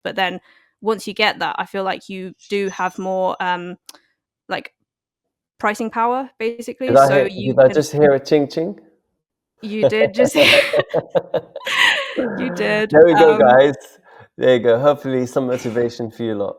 But then once you get that, I feel like you do have more like pricing power, basically. So you Did I can, just hear a ching ching? you did just, you did. There we go, guys. There you go. Hopefully, some motivation for you lot.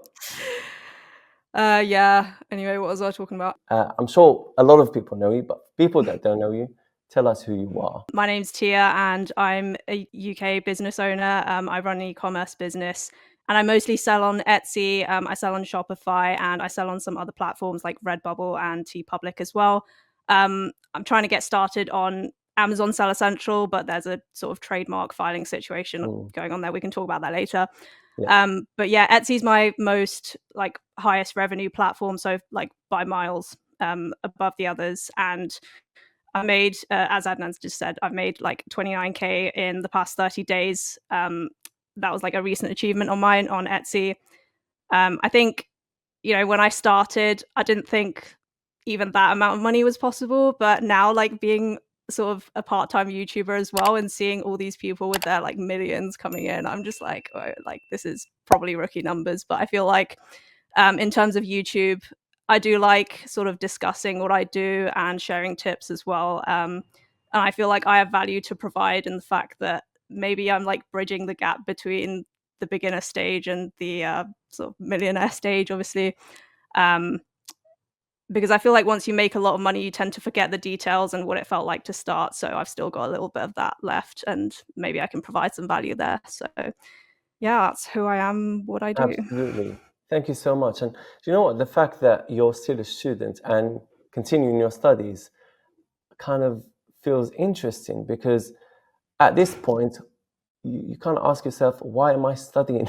Yeah. Anyway, what was I talking about? I'm sure a lot of people know you, but people that don't know you, tell us who you are. My name's Tia, and I'm a UK business owner. I run an e-commerce business, and I mostly sell on Etsy. I sell on Shopify, and I sell on some other platforms like Redbubble and TeePublic as well. I'm trying to get started on Amazon Seller Central, but there's a sort of trademark filing situation going on there. We can talk about that later. Yeah. But yeah, Etsy's my most like highest revenue platform, so like by miles above the others. And I made, as Adnan just said, I've made like 29K in the past 30 days. That was like a recent achievement on mine on Etsy. I think, you know, when I started, I didn't think even that amount of money was possible. But now, like being sort of a part-time YouTuber as well and seeing all these people with their like millions coming in, I'm just like, oh, like this is probably rookie numbers. But I feel like in terms of YouTube, I do like sort of discussing what I do and sharing tips as well. And I feel like I have value to provide in the fact that maybe I'm like bridging the gap between the beginner stage and the sort of millionaire stage, obviously. Um, because I feel like once you make a lot of money, you tend to forget the details and what it felt like to start. So I've still got a little bit of that left, and maybe I can provide some value there. So yeah, that's who I am, what I do. Absolutely. Thank you so much. And do you know what? The fact that you're still a student and continuing your studies kind of feels interesting because at this point, you kind of ask yourself, why am I studying?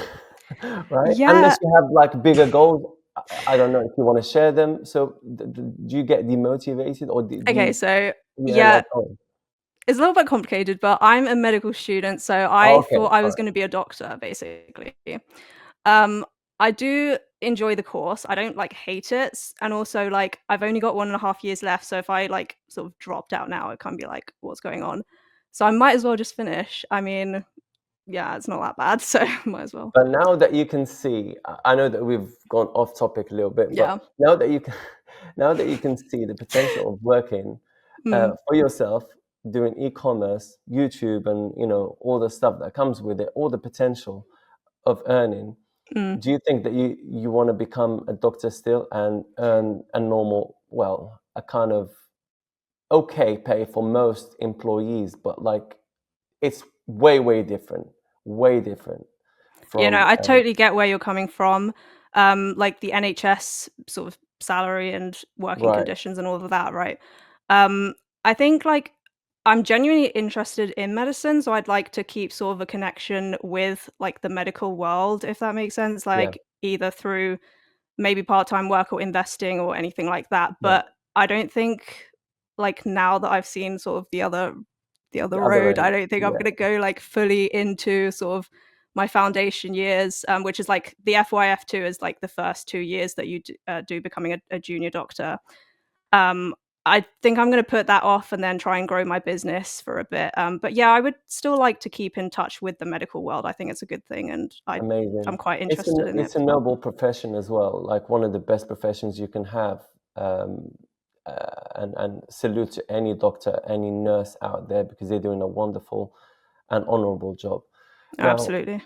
Right? Unless Yeah. you have like bigger goals. I don't know if you want to share them. So do you get demotivated or do Okay. you, So yeah, yeah, like, oh, it's a little bit complicated, but I'm a medical student, so I okay, thought I all was right. going to be a doctor, basically. Um, I do enjoy the course. I don't like hate it, and also like I've only got 1.5 years left. So if I like sort of dropped out now, it can be like, what's going on? So I might as well just finish. I mean, yeah, it's not that bad, so might as well. But now that you can see, I know that we've gone off topic a little bit, but Yeah. now that you can, now that you can see the potential of working Mm, for yourself, doing e-commerce, YouTube, and all the stuff that comes with it, all the potential of earning. mm. Do you think that you want to become a doctor still and earn a normal, well, a kind of okay pay for most employees, but like it's way different You know, from I totally get where you're coming from. Like the NHS sort of salary and working right. conditions and all of that, right? Um, I think like I'm genuinely interested in medicine, so I'd like to keep sort of a connection with like the medical world, if that makes sense, Yeah, like either through maybe part-time work or investing or anything like that. yeah. But I don't think like now that I've seen sort of the other The other road, I end. don't think I'm Yeah, gonna go like fully into sort of my foundation years, which is like the FYF2 is like the first 2 years that you do becoming a junior doctor. Um, I think I'm going to put that off and then try and grow my business for a bit. But yeah, I would still like to keep in touch with the medical world. I think it's a good thing, and I'm amazing. quite It's interested in it it's a as well. noble profession as well. Like one of the best professions you can have. Um, and salute to any doctor, any nurse out there because they're doing a wonderful and honorable job. Now, Absolutely.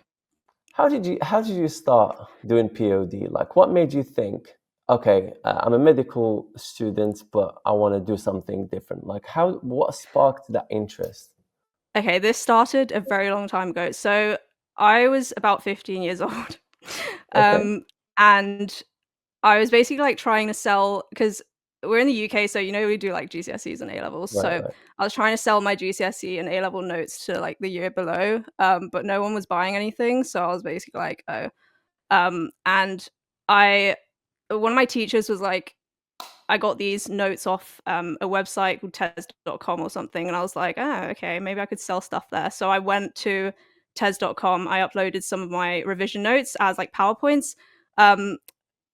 how did you start doing POD? Like, what made you think, okay, I'm a medical student, but I want to do something different? Like, what sparked that interest? Okay, this started a very long time ago. So I was about 15 years old, Okay, um, and I was basically like trying to sell because we're in the UK, so you know we do like GCSEs and A levels. right, So right. I was trying to sell my GCSE and A level notes to like the year below, but no one was buying anything. So I was basically like, oh, and I one of my teachers was like, I got these notes off a website called tes.com or something, and I was like, oh, okay, maybe I could sell stuff there. So I went to tes.com. I uploaded some of my revision notes as like PowerPoints. Um,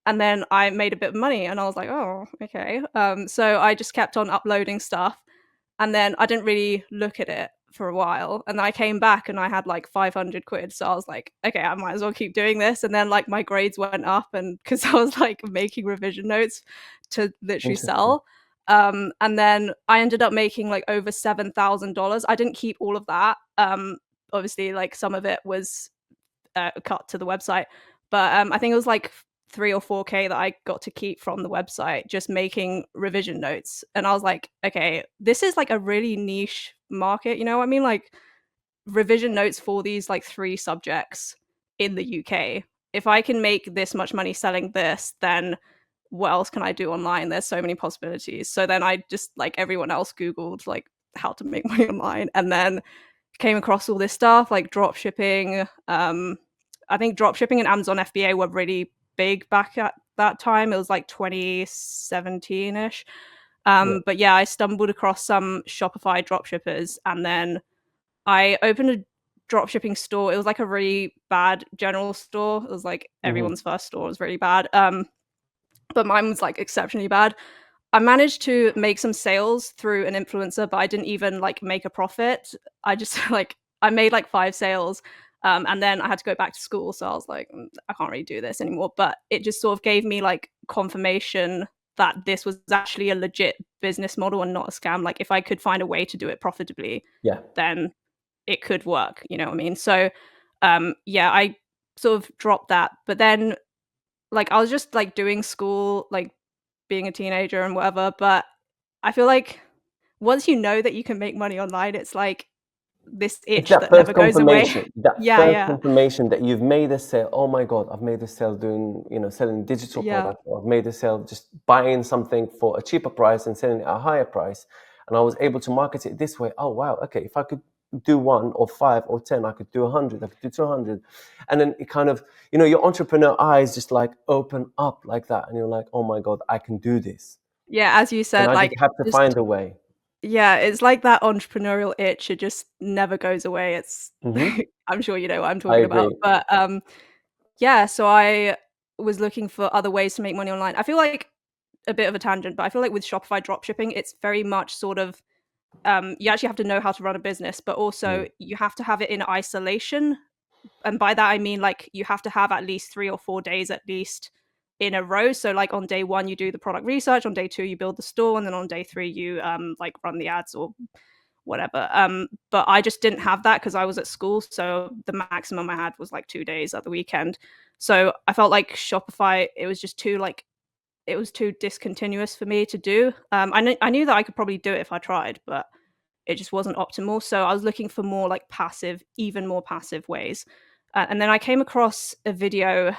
and then I made a bit of money and I was like, oh, okay. So I just kept on uploading stuff. And then I didn't really look at it for a while, and then I came back and I had like 500 quid. So I was like, okay, I might as well keep doing this. And then like my grades went up, and because I was like making revision notes to literally Interesting. sell. And then I ended up making like over $7,000. I didn't keep all of that. Obviously, like some of it was cut to the website, but I think it was like 3 or 4K that I got to keep from the website just making revision notes. And I was like, okay, this is like a really niche market, you know what I mean? Like revision notes for these like 3 subjects in the UK. If I can make this much money selling this, then what else can I do online? There's so many possibilities. So then I just, like everyone else, Googled like how to make money online, and then came across all this stuff like drop shipping. I think drop shipping and Amazon FBA were really big back at that time. It was like 2017 ish. Yeah. But yeah, I stumbled across some Shopify drop shippers, and then I opened a drop shipping store. It was like a really bad general store. It was like Hmm. everyone's first store was really bad. But mine was like exceptionally bad. I managed to make some sales through an influencer, but I didn't even like make a profit. I just like I made like 5 sales, and then I had to go back to school. So I was like, I can't really do this anymore. But it just sort of gave me like confirmation that this was actually a legit business model and not a scam. Like if I could find a way to do it profitably, Yeah. then it could work. You know what I mean? So, yeah, I sort of dropped that. But then like I was just like doing school, like being a teenager and whatever. But I feel like once you know that you can make money online, it's like this It's itch that that never first goes away. confirmation, that Yeah, first yeah, confirmation that you've made a sale. Oh my God, I've made a sale doing, selling digital yeah, products, or I've made a sale just buying something for a cheaper price and selling it at a higher price. And I was able to market it this way. Oh wow, okay, if I could do 1 or 5 or 10, I could do 100, I could do 200. And then it kind of, your entrepreneur eyes just like open up like that. And you're like, oh my God, I can do this. yeah. As you And said, I just like have to just find a way. yeah, it's like that entrepreneurial itch. It just never goes away. It's Hmm. I'm sure you know what I'm I talking about. agree. But yeah, so I was looking for other ways to make money online. I feel like a bit of a tangent, but I feel like with Shopify dropshipping, it's very much sort of you actually have to know how to run a business, but also Mm. you have to have it in isolation. And by that I mean like you have to have at least 3 or 4 days at least in a row. So like on day one you do the product research, on day two you build the store, and then on day three you like run the ads or whatever. But I just didn't have that because I was at school, so the maximum I had was like 2 days at the weekend. So I felt like Shopify, it was just too like it was too discontinuous for me to do. I knew that I could probably do it if I tried, but it just wasn't optimal. So I was looking for more like passive, even more passive ways. And then I came across a video.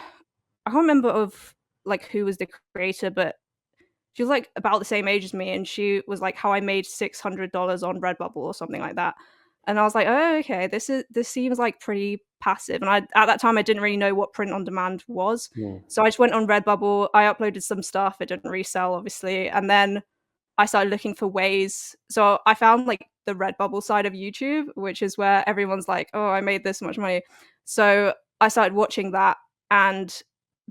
I can't remember of like who was the creator, but she was like about the same age as me, and she was like how I made $600 on Redbubble or something like that. And I was like, oh, okay, this seems like pretty passive. And I at that time I didn't really know what print on demand was, Mm. so I just went on Redbubble. I uploaded some stuff. It didn't resell, obviously, and then I started looking for ways. So I found like the Redbubble side of YouTube, which is where everyone's like, oh, I made this much money. So I started watching that, and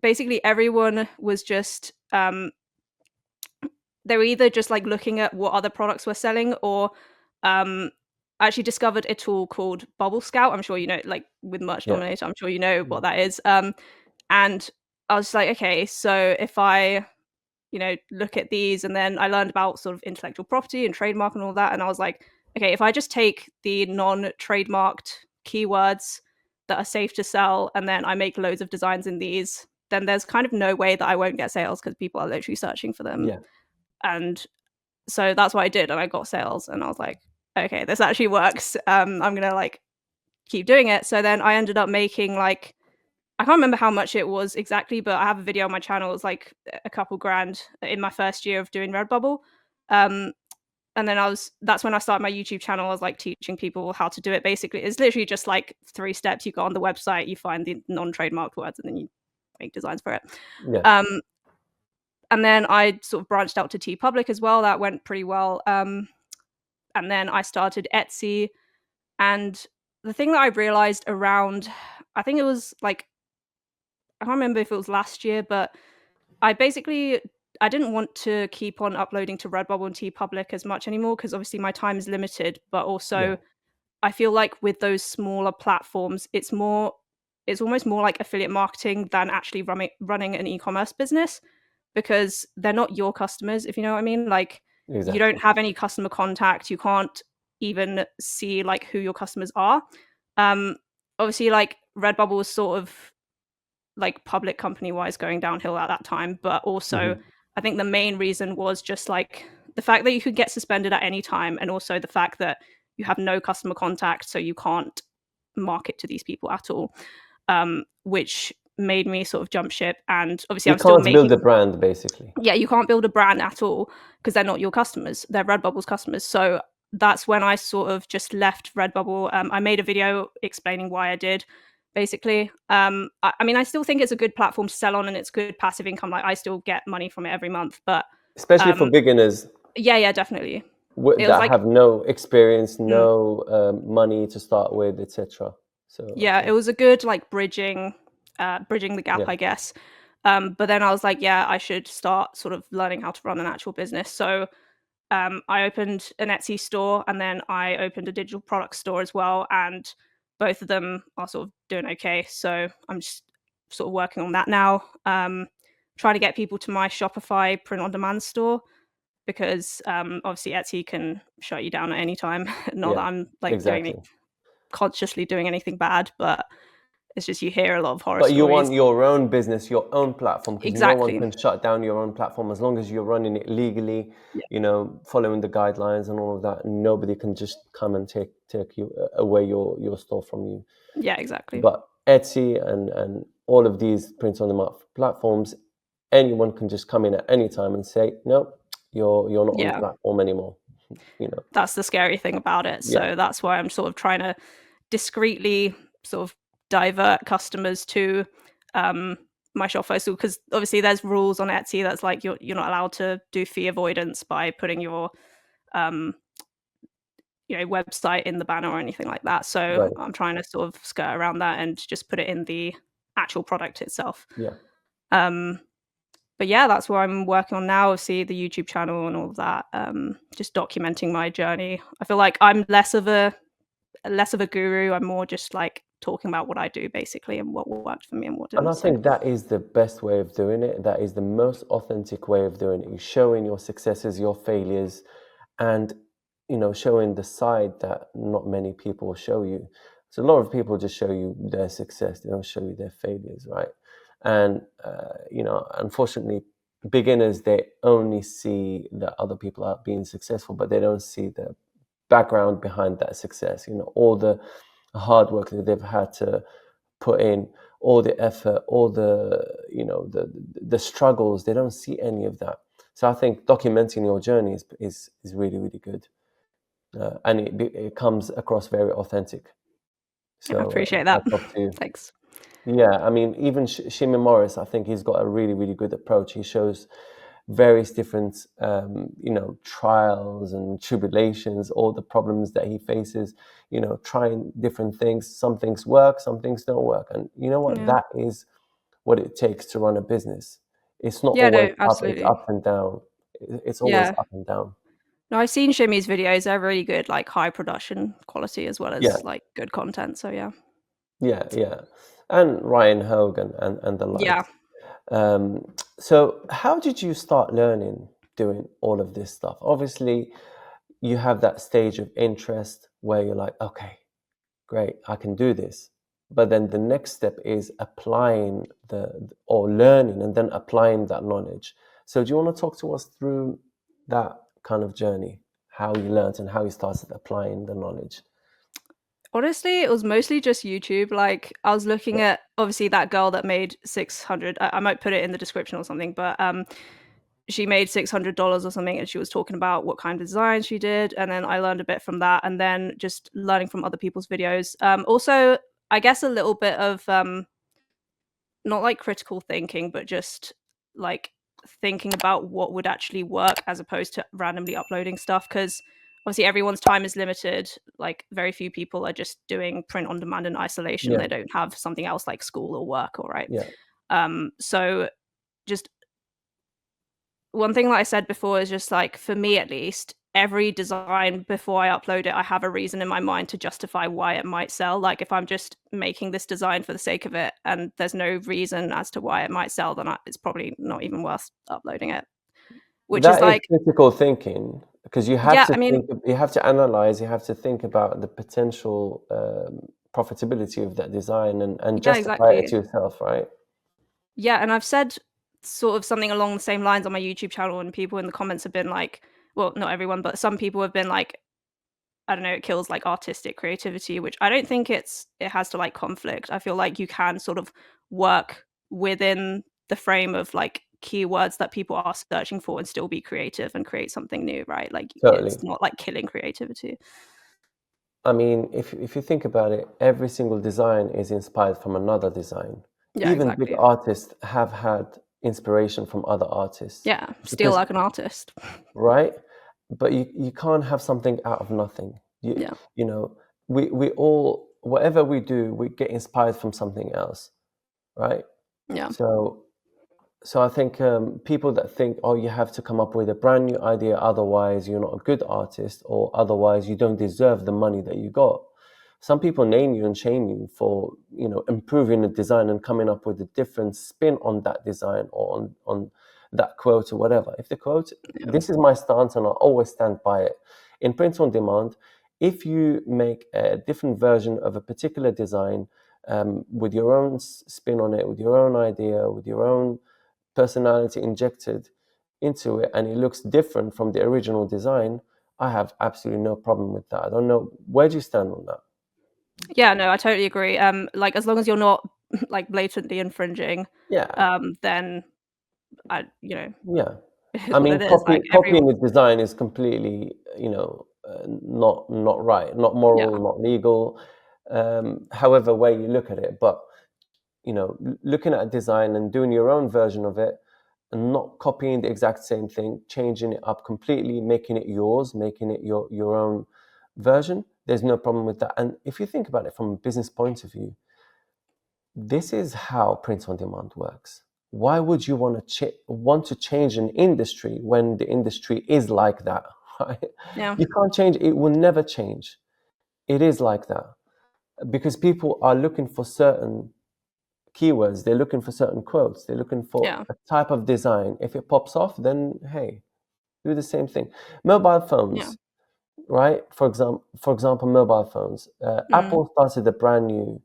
basically everyone was just they were either just like looking at what other products were selling, or um I actually discovered a tool called Bubble Scout. I'm sure you know, like with Merch Yeah. Dominator, I'm sure you know Mm. what that is. And I was like, okay, so if I look at these, and then I learned about sort of intellectual property and trademark and all that, and I was like, okay, if I just take the non-trademarked keywords that are safe to sell, and then I make loads of designs in these, then there's kind of no way that I won't get sales because people are literally searching for them. Yeah. And so that's what I did, and I got sales, and I was like, okay, this actually works. I'm gonna like keep doing it. So then I ended up making like, I can't remember how much it was exactly, but I have a video on my channel. It was like a couple grand in my first year of doing Redbubble. Um, and then that's when I started my YouTube channel. I was like teaching people how to do it. Basically, it's literally just like 3 steps. You go on the website, you find the non-trademarked words, and then you make designs for it. Yeah. Um, and then I sort of branched out to TeePublic as well. That went pretty well. And then I started Etsy. And the thing that I realized around, I think it was like, I can't remember if it was last year, but I didn't want to keep on uploading to Redbubble and TeePublic as much anymore because obviously my time is limited, but Yeah. also I feel like with those smaller platforms, it's almost more like affiliate marketing than actually running an e-commerce business, because they're not your customers, if you know what I mean. Like, you don't Exactly. have any customer contact. You can't even see like who your customers are. Um, Obviously, like Redbubble was sort of like public company wise going downhill at that time, but also Hmm. I think the main reason was just like the fact that you could get suspended at any time, and also the fact that you have no customer contact, so you can't market to these people at all, which made me sort of jump ship. And obviously You I'm still can't build making, a brand, basically. yeah, you can't build a brand at all because they're not your customers, they're Redbubble's customers. So that's when I sort of just left Redbubble. I made a video explaining why I did, basically. I mean, I still think it's a good platform to sell on, and it's good passive income. Like, I still get money from it every month, but Especially for um, beginners yeah, definitely. It was that like, have no experience, mm, no money to start with, etc. So I yeah, it think, was a good like bridging the gap, yeah, I guess. But then I was like, yeah, I should start sort of learning how to run an actual business. So I opened an Etsy store, and then I opened a digital product store as well, and both of them are sort of doing okay. So I'm just sort of working on that now. Trying to get people to my Shopify print on demand store, because obviously Etsy can shut you down at any time. Not yeah, that I'm like exactly. consciously doing anything bad, but it's just you hear a lot of horror But you stories. want your own business, your own platform, because no one Exactly. can shut down your own platform as long as you're running it legally, Yeah. following the guidelines and all of that. Nobody can just come and take you away your store from you. Yeah. Exactly. But Etsy and all of these print on demand platforms, anyone can just come in at any time and say, no, you're not on the Yeah. platform anymore. You know, That's the scary thing about it. yeah, So that's why I'm sort of trying to discreetly sort of divert customers to um, my Shopify store, because obviously there's rules on Etsy that's like you're not allowed to do fee avoidance by putting your um, website in the banner or anything like that. So right, I'm trying to sort of skirt around that and just put it in the actual product itself. yeah. Um, but yeah, that's what I'm working on now. See the YouTube channel and all of that. Just documenting my journey. I feel like I'm less of a guru. I'm more just like talking about what I do basically, and what worked for me and what And didn't. I So think that is the best way of doing it. That is the most authentic way of doing it. You're showing your successes, your failures, and showing the side that not many people show you. So a lot of people just show you their success; they don't show you their failures, right? And unfortunately, beginners, they only see that other people are being successful, but they don't see the background behind that success. All the hard work that they've had to put in, all the effort, all the the struggles. They don't see any of that. So I think documenting your journey is really, really good, and it comes across very authentic. yeah, I So appreciate that. hats off to you. Thanks. Yeah, I mean, even Shimon Morris, I think he's got a really, really good approach. He shows various different, trials and tribulations, all the problems that he faces, trying different things. Some things work, some things don't work. And you know what? Yeah. That is what it takes to run a business. It's not Yeah, always no, up, it's absolutely. up and down. It's always Yeah. up and down. No, I've seen Shimmy's videos. They're really good, like high production quality as well Yeah, as like good content. So yeah. yeah, yeah. And Ryan Hogan and the Yeah. likes. Um, so, how did you start learning doing all of this stuff? Obviously, you have that stage of interest where you're like, okay, great, I can do this. But then the next step is applying or learning and then applying that knowledge. So, do you want to talk to us through that kind of journey, how you learned and how you started applying the knowledge? Honestly, it was mostly just YouTube. Like, I was looking Yeah, at obviously that girl that made 600. I might put it in the description or something, but she made $600 or something, and she was talking about what kind of design she did, and then I learned a bit from that, and then just learning from other people's videos. Also, I guess a little bit of not like critical thinking, but just like thinking about what would actually work as opposed to randomly uploading stuff, because obviously everyone's time is limited. Like, very few people are just doing print on demand in isolation. yeah, They don't have something else like school or work, all right. yeah, So just one thing that I said before is just like, for me at least, every design before I upload it, I have a reason in my mind to justify why it might sell. Like if I'm just making this design for the sake of it and there's no reason as to why it might sell, then it's probably not even worth uploading it. Which is That is like, critical thinking because you have yeah, to I mean, think, you have to analyze, you have to think about the potential profitability of that design and yeah, justify it exactly. to yourself, right? Yeah, and I've said sort of something along the same lines on my YouTube channel, and people in the comments have been like, well, not everyone, but some people have been like, I don't know, it kills like artistic creativity, which I don't think it has to like conflict. I feel like you can sort of work within the frame of like keywords that people are searching for and still be creative and create something new, right? Like Totally. it's not like killing creativity. I mean, if you think about it, every single design is inspired from another design. Yeah, Even big exactly. artists have had inspiration from other artists Yeah, steal because, like an artist. right? But you can't have something out of nothing. Yeah, You know, we all, whatever we do, we get inspired from something else, right? yeah, So I think people that think, oh, you have to come up with a brand new idea, otherwise you're not a good artist, or otherwise you don't deserve the money that you got. Some people name you and shame you for, improving the design and coming up with a different spin on that design or on that quote or whatever. If the quote, yeah, this is my stance and I'll always stand by it. In print on demand, if you make a different version of a particular design with your own spin on it, with your own idea, with your own personality injected into it, and it looks different from the original design, I have absolutely no problem with that. I don't know, where do you stand on that? yeah. No, I totally agree. Like as long as you're not like blatantly infringing, Yeah, then you know, yeah. it I is what mean, it is. Like copying everyone, the design is completely, not right, not yeah, moral, not legal. However way you look at it, but looking at a design and doing your own version of it, and not copying the exact same thing, changing it up completely, making it yours, making it your own version. There's no problem with that. And if you think about it from a business point of view, this is how print on demand works. Why would you want to change an industry when the industry is like that? Right? yeah, You can't change it, will never change. It is like that because people are looking for certain keywords, they're looking for certain quotes, they're looking for yeah, a type of design. If it pops off, then hey, do the same thing. Mobile yeah, phones, right? For example, mobile phones. mm, Apple started a brand new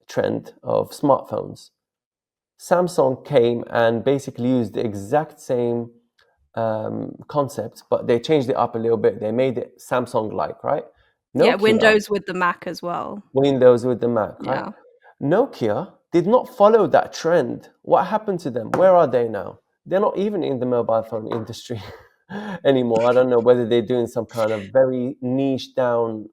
trend of smartphones. Samsung came and basically used the exact same concept, but they changed it up a little bit. They made it Samsung-like, right? yeah. Nokia, Windows with the Mac as well. Windows with the Mac, right? Yeah, Nokia did not follow that trend. What happened to them? Where are they now? They're not even in the mobile phone industry anymore. I don't know whether they're doing some kind of very niche down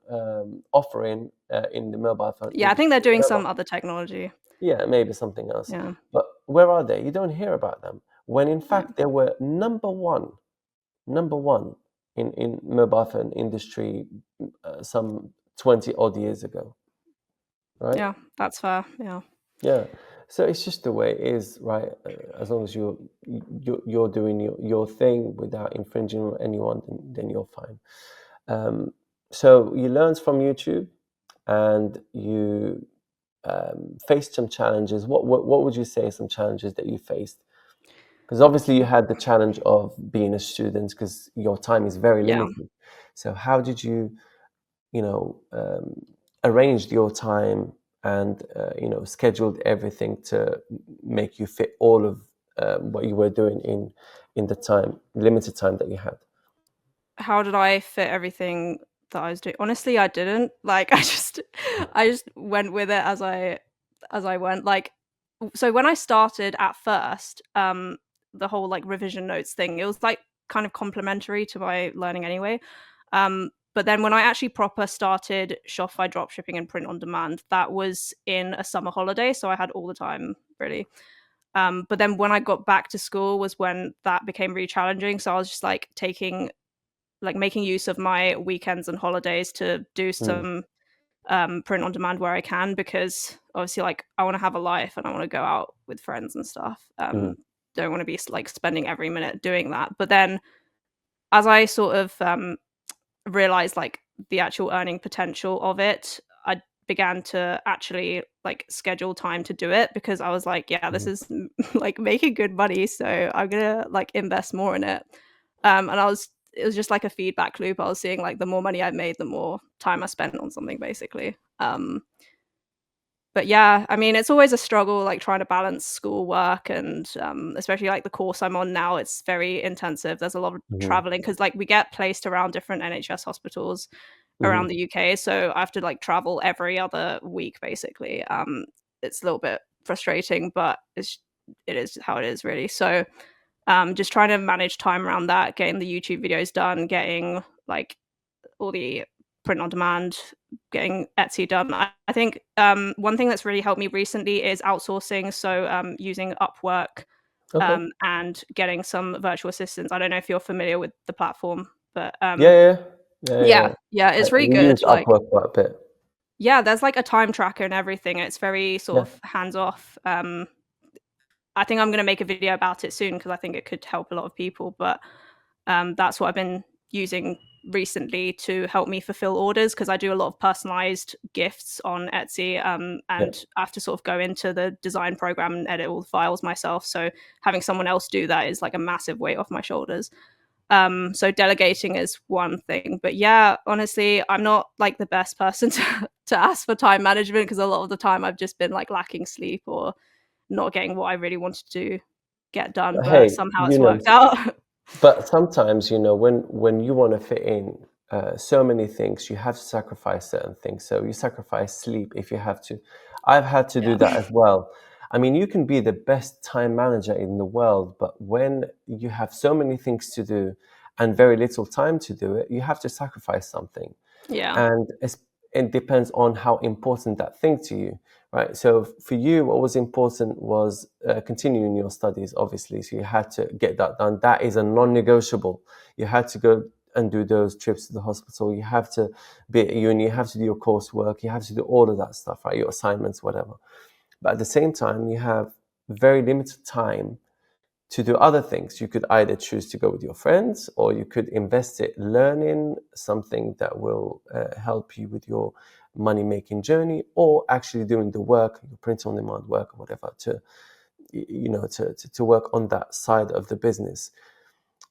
offering in the mobile phone yeah. I think industry, they're doing whatever. some other technology. Yeah, maybe something else. Yeah, But where are they? You don't hear about them. When in yeah, fact they were number one in mobile phone industry some 20 odd years ago, right? yeah. That's fair. Yeah, Yeah. So it's just the way it is, right? As long as you're doing your thing without infringing on anyone, then you're fine. So you learned from YouTube, and you faced some challenges. What would you say are some challenges that you faced? Because obviously you had the challenge of being a student because your time is very yeah. limited. So how did you, you know, arranged your time and scheduled everything to make you fit all of what you were doing in the time, limited time that you had. How did I fit everything that I was doing? Honestly, I didn't. Like, I just went with it as I went. Like, so when I started at first, the whole like revision notes thing, it was like kind of complementary to my learning anyway. But then when I actually proper started Shopify dropshipping and print on demand, that was in a summer holiday, so I had all the time really. But then when I got back to school was when that became really challenging. So I was just like making use of my weekends and holidays to do Mm, some print on demand where I can, because obviously like I want to have a life and I want to go out with friends and stuff. mm, Don't want to be like spending every minute doing that. But then as I sort of realized like the actual earning potential of it, I began to actually like schedule time to do it, because I was like, yeah, this Mhm. is like making good money, so I'm gonna like invest more in it. And it was just like a feedback loop. I was seeing like the more money I made, the more time I spent on something, basically. But yeah, I mean, it's always a struggle, like trying to balance schoolwork and especially like the course I'm on now. It's very intensive. There's a lot of Mhm. traveling because like we get placed around different NHS hospitals around Mhm. the UK, so I have to like travel every other week, basically. It's a little bit frustrating, but it is how it is, really. So just trying to manage time around that, getting the YouTube videos done, getting like all the print on demand, getting Etsy done. I think one thing that's really helped me recently is outsourcing. So using Upwork Okay. and getting some virtual assistants. I don't know if you're familiar with the platform, but Yeah, yeah, yeah, yeah, yeah. yeah, it's really We use good. Like, Upwork quite a bit. yeah, there's like a time tracker and everything. It's very sort Yeah. of hands off. I think I'm going to make a video about it soon because I think it could help a lot of people. But that's what I've been using recently to help me fulfill orders, because I do a lot of personalized gifts on Etsy, Yeah. and I have to sort of go into the design program and edit all the files myself. So having someone else do that is like a massive weight off my shoulders. So delegating is one thing, but yeah, honestly, I'm not like the best person to ask for time management, because a lot of the time I've just been like lacking sleep or not getting what I really wanted to get done, But but hey, somehow it's worked out. but sometimes, when you want to fit in so many things, you have to sacrifice certain things. So you sacrifice sleep if you have to. I've had to do Yeah. that as well. I mean, you can be the best time manager in the world, but when you have so many things to do and very little time to do it, you have to sacrifice something. Yeah. And it depends on how important that thing to you, right? So for you, what was important was continuing your studies, obviously. So you had to get that done. That is a non-negotiable. You had to go and do those trips to the hospital. You have to be at uni. You have to do your coursework. You have to do all of that stuff, right? Your assignments, whatever. But at the same time, you have very limited time to do other things. You could either choose to go with your friends, or you could invest it learning something that will help you with your money making journey, or actually doing the work, your print on demand work or whatever, to work on that side of the business.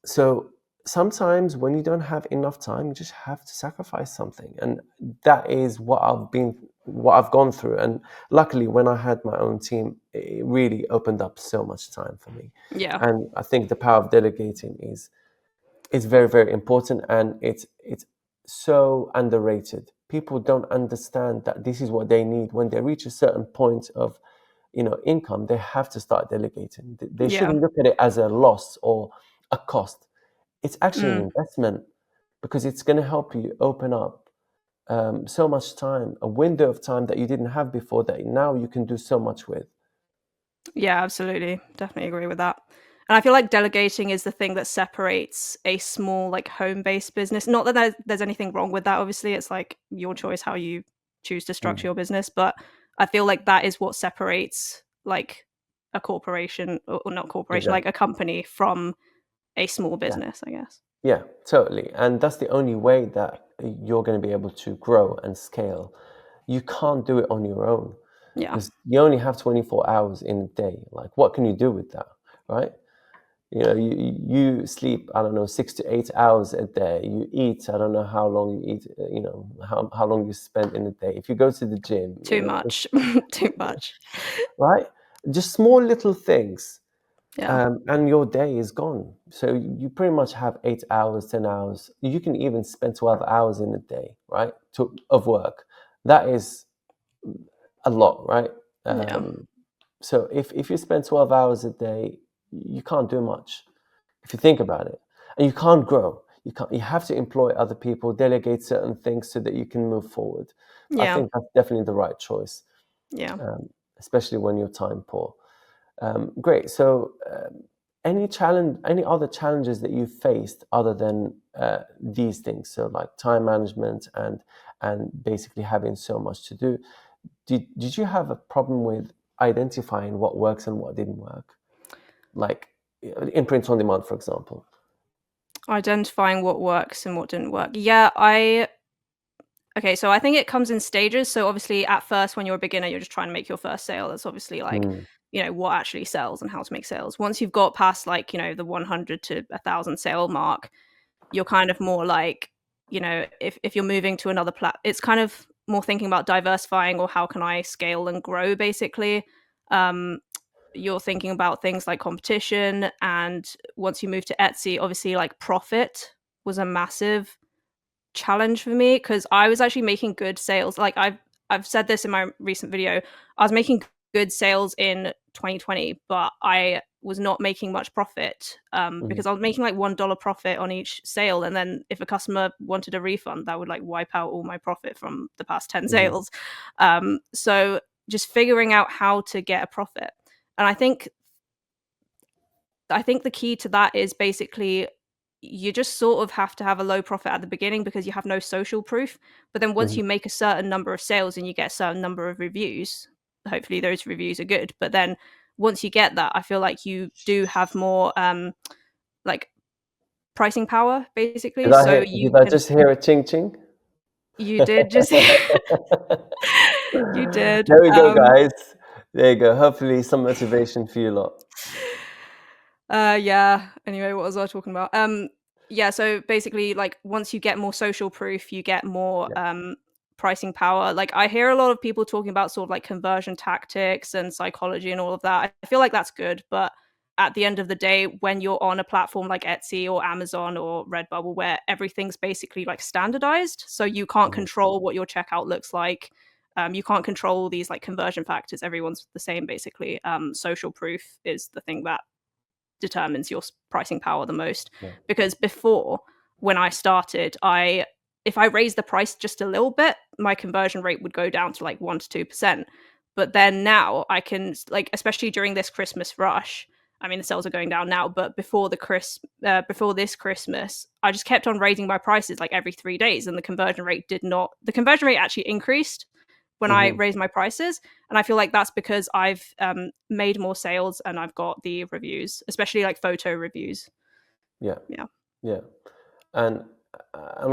So sometimes when you don't have enough time, you just have to sacrifice something. And that is what I've gone through. And luckily, when I had my own team, it really opened up so much time for me. Yeah. And I think the power of delegating is very, very important, and it's so underrated. People don't understand that this is what they need. When they reach a certain point of income, they have to start delegating. They Yeah. shouldn't look at it as a loss or a cost. It's actually an Mm. investment, because it's going to help you open up so much time, a window of time that you didn't have before, that now you can do so much with. Yeah, absolutely. Definitely agree with that. And I feel like delegating is the thing that separates a small, like, home-based business. Not that there's anything wrong with that, obviously, it's, like, your choice how you choose to structure Mm, your business, but I feel like that is what separates, like, a corporation, or not corporation, like, exactly. a company from a small Yeah. business, I guess. Yeah, totally. And that's the only way that you're going to be able to grow and scale. You can't do it on your own, Yeah. because you only have 24 hours in a day. Like, what can you do with that, right? You sleep, I don't know, 6 to 8 hours a day. You eat, I don't know how long you eat, how long you spend in a day. If you go to the gym, Too much. Too much. right? Just small little things, Yeah. and your day is gone. So you pretty much have 8 hours, 10 hours. You can even spend 12 hours in a day, right? Of work. That is a lot, right? Yeah. So if you spend 12 hours a day, you can't do much if you think about it. And you can't grow. You have to employ other people, delegate certain things so that you can move forward. I Yeah. think that's definitely the right choice, Yeah. especially when you're time poor. Great. So, any other challenges that you faced other than these things? So, like time management and basically having so much to do. Did you have a problem with identifying what works and what didn't work? Like in print on demand, for example. Identifying what works and what didn't work. Yeah, okay, so I think it comes in stages. So obviously at first when you're a beginner, you're just trying to make your first sale. That's obviously like, Mm, what actually sells and how to make sales. Once you've got past like, the 100 to 1,000 sale mark, you're kind of more like, if you're moving to another it's kind of more thinking about diversifying or how can I scale and grow basically. Um, you're thinking about things like competition, and once you move to Etsy, obviously like profit was a massive challenge for me because I was actually making good sales. Like I've said this in my recent video. I was making good sales in 2020, but I was not making much profit mhm, because I was making like $1 profit on each sale, and then if a customer wanted a refund, that would like wipe out all my profit from the past 10 mhm. sales. So just figuring out how to get a profit, and I think the key to that is basically you just sort of have to have a low profit at the beginning because you have no social proof. But then once Mhm. you make a certain number of sales and you get a certain number of reviews, hopefully those reviews are good. But then once you get that, I feel like you do have more like pricing power basically. So Did you I can just hear a ching ching? you did just you did. There we go, guys. There you go. Hopefully, some motivation for you lot. Yeah. Anyway, what was I talking about? Yeah, so basically like once you get more social proof, you get more Yeah. pricing power. Like I hear a lot of people talking about sort of like conversion tactics and psychology and all of that. I feel like that's good, but at the end of the day, when you're on a platform like Etsy or Amazon or Redbubble where everything's basically like standardized, so you can't Mhm. control what your checkout looks like. You can't control these like conversion factors. Everyone's the same basically. Social proof is the thing that determines your pricing power the most. Yeah. Because before, when I started, if I raised the price just a little bit, my conversion rate would go down to like 1 to 2%. But then now I can like, especially during this Christmas rush. I mean, the sales are going down now, but before this Christmas, I just kept on raising my prices like every 3 days, and the conversion rate did not. The conversion rate actually increased when I Mhm. raised my prices, and I feel like that's because I've made more sales and I've got the reviews, especially like photo reviews. Yeah. Yeah. Yeah. And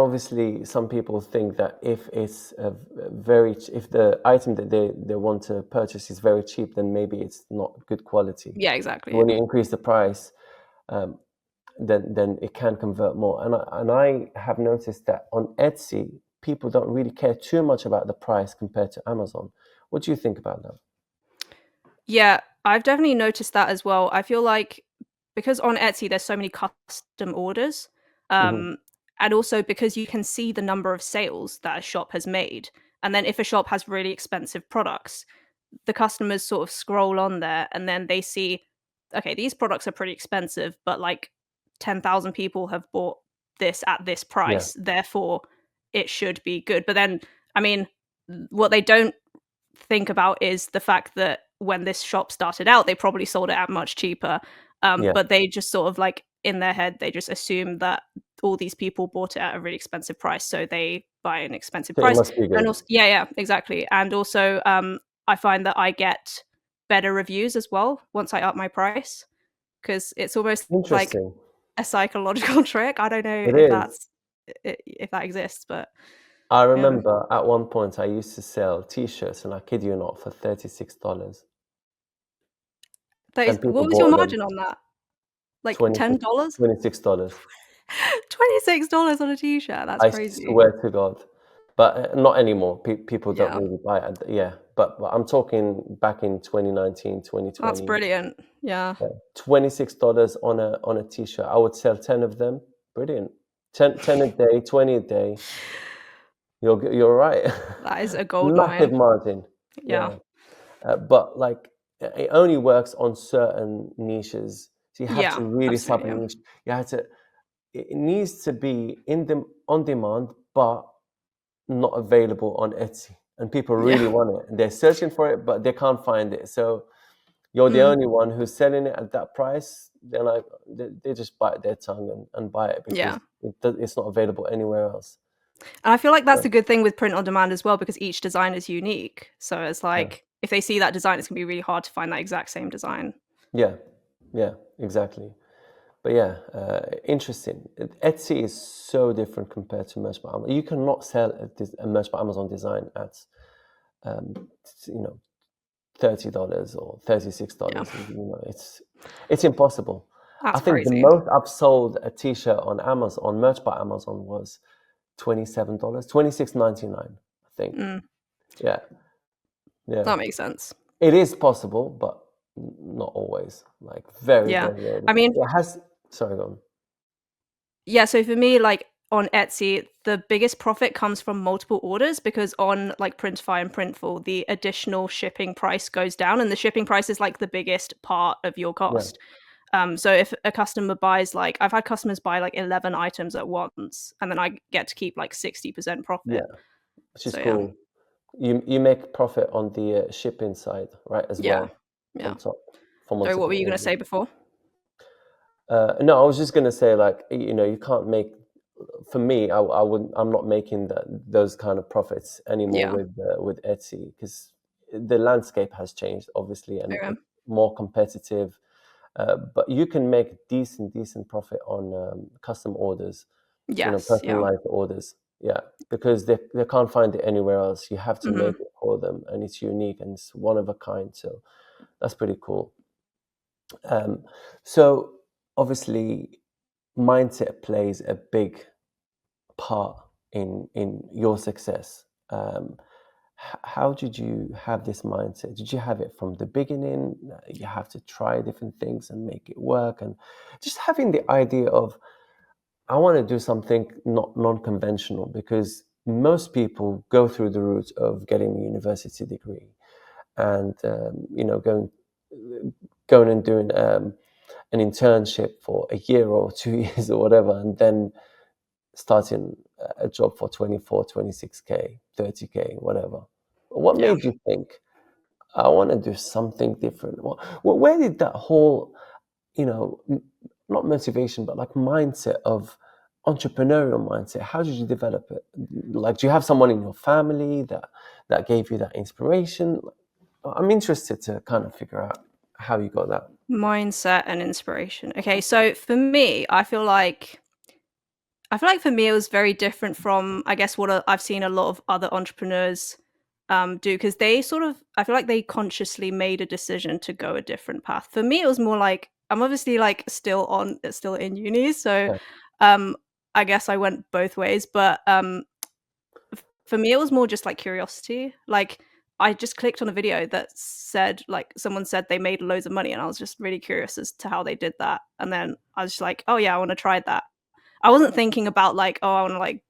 obviously, some people think that if it's if the item that they want to purchase is very cheap, then maybe it's not good quality. Yeah, exactly. When Yeah. you increase the price, um, then it can convert more. And I have noticed that on Etsy, people don't really care too much about the price compared to Amazon. What do you think about that? Yeah, I've definitely noticed that as well. I feel like because on Etsy there's so many custom orders, Hmm. um, and also because you can see the number of sales that a shop has made, and then if a shop has really expensive products, the customers sort of scroll on there and then they see, okay, these products are pretty expensive, but like 10,000 people have bought this at this Yeah, price, therefore it should be good. But then, I mean, what they don't think about is the fact that when this shop started out, they probably sold it at much cheaper. yeah. But they just sort of like in their head, they just assume that all these people bought it at a really expensive price, so they buy an expensive So it price. must be And good. also, yeah, yeah, exactly. And also, I find that I get better reviews as well once I up my price because it's almost like Interesting. a psychological trick. I don't know It if is. that's if that exists, but I yeah. remember at one point I used to sell t-shirts, and I kid you not, for $36. That is, And people what was your bought them margin on that? Like 26 $10? $26. $26 on a t-shirt, that's I crazy. swear to God. But not anymore. People don't Yeah, really buy it. Yeah. But I'm talking back in 2019, that's 2020. brilliant. Yeah, Yeah. $26 on a t-shirt. I would sell 10 of them. Brilliant. 10 a day, 20 a day. You're right. that is a gold Massive mine. margin. Yeah. Yeah. But like it only works on certain niches. So you have Yeah, to really sub absolutely, a yeah. niche. You have to. It needs to be on demand, but not available on Etsy. And people Yeah. really want it. They're searching for it, but they can't find it. So you're the Mm, only one who's selling it at that price. They're like they just bite their tongue and buy it because yeah. it's not available anywhere else. And I feel like that's Yeah, the good thing with print on demand as well, because each design is unique. So it's yeah, like, if they see that design, it's gonna be really hard to find that exact same design. yeah, yeah, exactly. But yeah, interesting. Etsy is so different compared to Merch by Amazon. You cannot sell a Merch by Amazon design at, um, you know, $30 or Yeah, $36. You know, it's impossible. I that's think the crazy. most I've sold a T-shirt on Amazon, on Merch by Amazon, was $27, $26.99. I think. Mm, Yeah, yeah. that makes sense. It is possible, but not always. Like very, Yeah. very rarely. I mean, It has. Sorry, go on. yeah, so for me, like on Etsy, the biggest profit comes from multiple orders because on like Printify and Printful, the additional shipping price goes down and the shipping price is like the biggest part of your Yeah, cost. So if a customer buys like I've had customers buy like 11 items at once and then I get to keep like 60% profit. yeah, which is So yeah. cool. You make profit on the shipping side, right, as Yeah. well, Yeah. on top for Sorry, what were multiple you gonna orders. say before? No, I was just gonna say, like, you can't make. For me, I wouldn't. I'm not making those kind of profits anymore Yeah. with Etsy, because the landscape has changed, obviously, and Okay. it's more competitive. But you can make decent profit on custom orders, Yes, yeah. personalized orders. Yeah, because they can't find it anywhere else. You have to Mhm. make it for them, and it's unique and it's one of a kind. So that's pretty cool. Um, so obviously, mindset plays a big part in your success. How did you have this mindset? Did you have it from the beginning? You have to try different things and make it work, and just having the idea of, I want to do something not non-conventional, because most people go through the route of getting a university degree and going and doing an internship for a year or 2 years or whatever, and then starting a job for 24, 26K, 30K, whatever. What Yeah. made you think, I want to do something different? Where did that whole, not motivation, but like mindset of entrepreneurial mindset, how did you develop it? Like, do you have someone in your family that gave you that inspiration? I'm interested to kind of figure out how you got that. Mindset and inspiration. Okay, so for me, I feel like for me it was very different from I guess what I've seen a lot of other entrepreneurs do because they sort of I feel like they consciously made a decision to go a different path. For me, it was more like I'm obviously like still in uni, so Yeah. um, I guess I went both ways. But for me, it was more just like curiosity. Like I just clicked on a video that said like someone said they made loads of money, and I was just really curious as to how they did that. And then I was just like, oh yeah, I want to try that. I wasn't thinking about like, oh, I wanna, like,